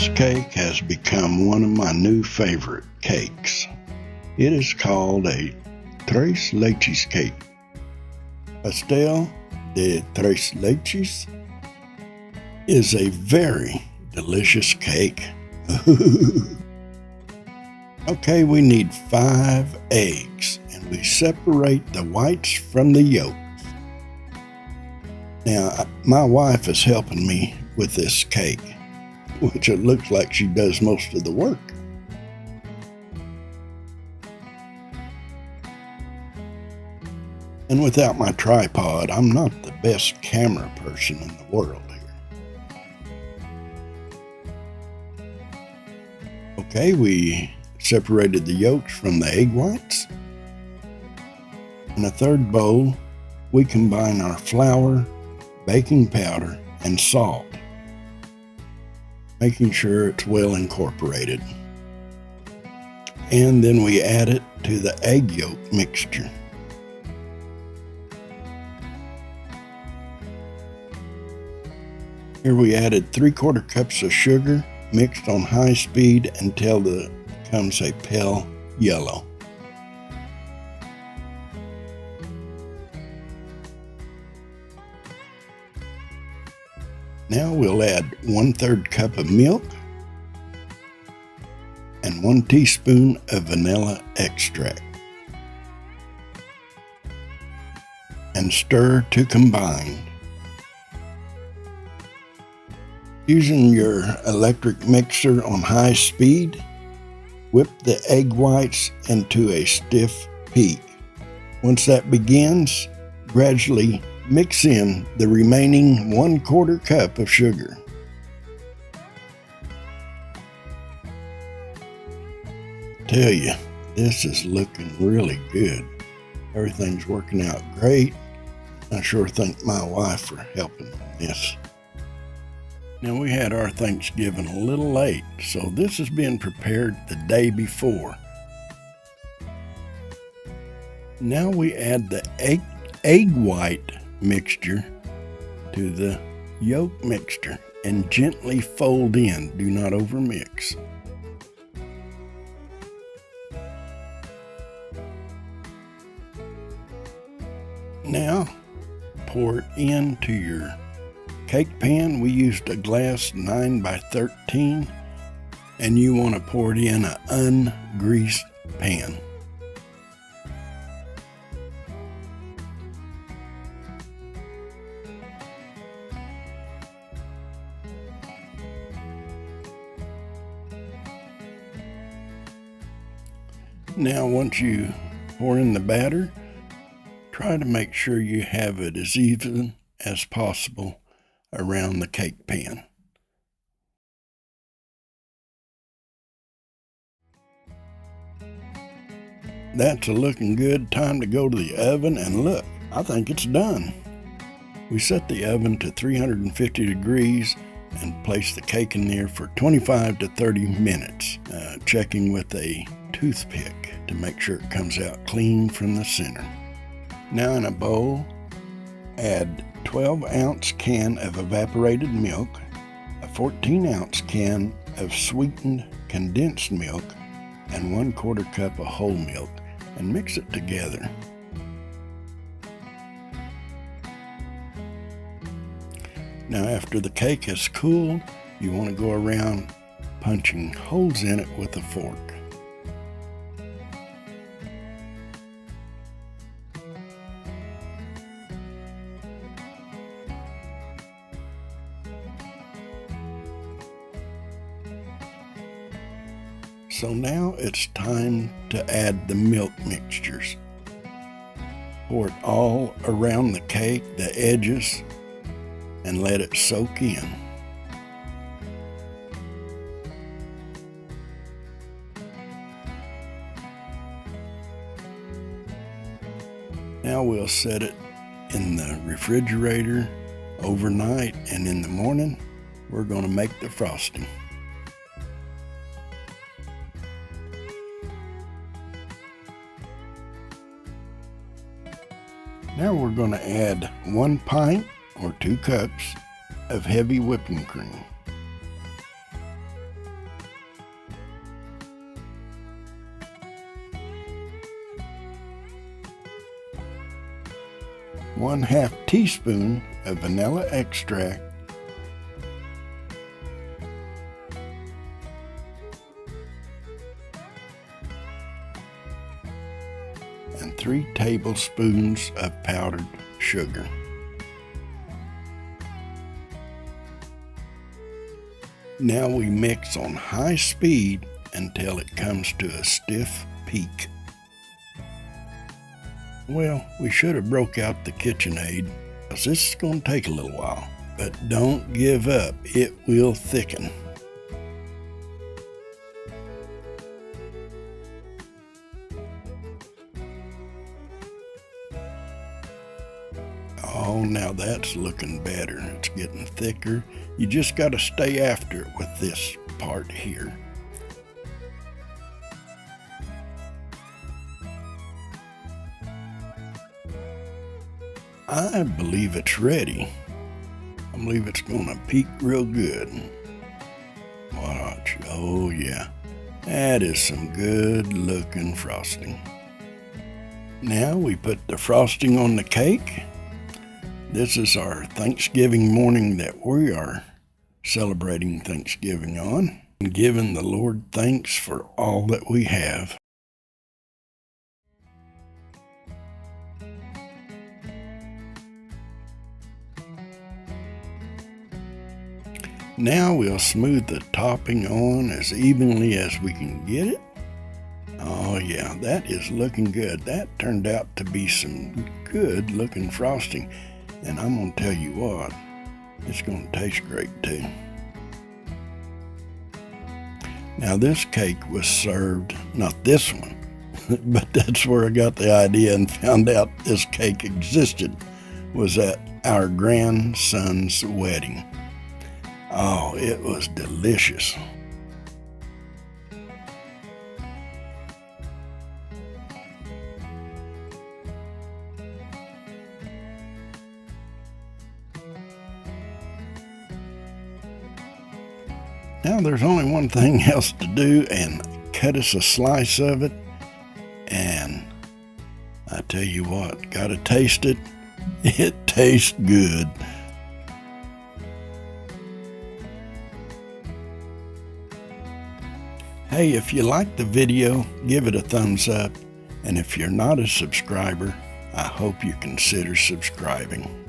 This cake has become one of my new favorite cakes. It is called a Tres Leches cake. Pastel de Tres Leches is a very delicious cake. Okay, we need 5 eggs, and we separate the whites from the yolks. Now, my wife is helping me with this cake, which it looks like she does most of the work. And without my tripod, I'm not the best camera person in the world here. Okay, we separated the yolks from the egg whites. In a third bowl, we combine our flour, baking powder, and salt, making sure it's well incorporated. And then we add it to the egg yolk mixture. Here we added 3/4 cups of sugar mixed on high speed until it becomes a pale yellow. Now we'll add 1/3 cup of milk and 1 teaspoon of vanilla extract and stir to combine. Using your electric mixer on high speed, whip the egg whites into a stiff peak. Once that begins, gradually mix in the remaining 1/4 cup of sugar. Tell you, this is looking really good. Everything's working out great. I sure thank my wife for helping on this. Now, we had our Thanksgiving a little late, so this is being prepared the day before. Now we add the egg white mixture to the yolk mixture and gently fold in. Do not overmix. Now pour it into your cake pan. We used a glass 9 by 13, and you want to pour it in an ungreased pan. Now, once you pour in the batter, try to make sure you have it as even as possible around the cake pan. That's looking good. Time to go to the oven, and look, I think it's done. We set the oven to 350 degrees and place the cake in there for 25 to 30 minutes, checking with a toothpick to make sure it comes out clean from the center. Now, in a bowl, add 12-ounce can of evaporated milk, a 14-ounce can of sweetened condensed milk, and 1/4 cup of whole milk, and mix it together. Now, after the cake has cooled, you want to go around punching holes in it with a fork. So now it's time to add the milk mixtures. Pour it all around the cake, the edges, and let it soak in. Now we'll set it in the refrigerator overnight, and in the morning we're going to make the frosting. Now we're going to add 1 pint or 2 cups of heavy whipping cream. 1/2 teaspoon of vanilla extract, and 3 tablespoons of powdered sugar. Now we mix on high speed until it comes to a stiff peak. Well, we should have broke out the KitchenAid, because this is going to take a little while. But don't give up, it will thicken. Oh, now that's looking better. It's getting thicker. You just got to stay after it with this part here. I believe it's ready. I believe it's going to peak real good. Watch. Oh, yeah. That is some good looking frosting. Now we put the frosting on the cake. This is our Thanksgiving morning that we are celebrating Thanksgiving on, and giving the Lord thanks for all that we have. Now we'll smooth the topping on as evenly as we can get it. Oh yeah, that is looking good. That turned out to be some good looking frosting. And I'm going to tell you what, it's going to taste great too. Now this cake was served, not this one, but that's where I got the idea and found out this cake existed, was at our grandson's wedding. Oh, it was delicious. Now there's only one thing else to do, and cut us a slice of it, and I tell you what, gotta taste it. It tastes good. Hey, if you liked the video, give it a thumbs up, and if you're not a subscriber, I hope you consider subscribing.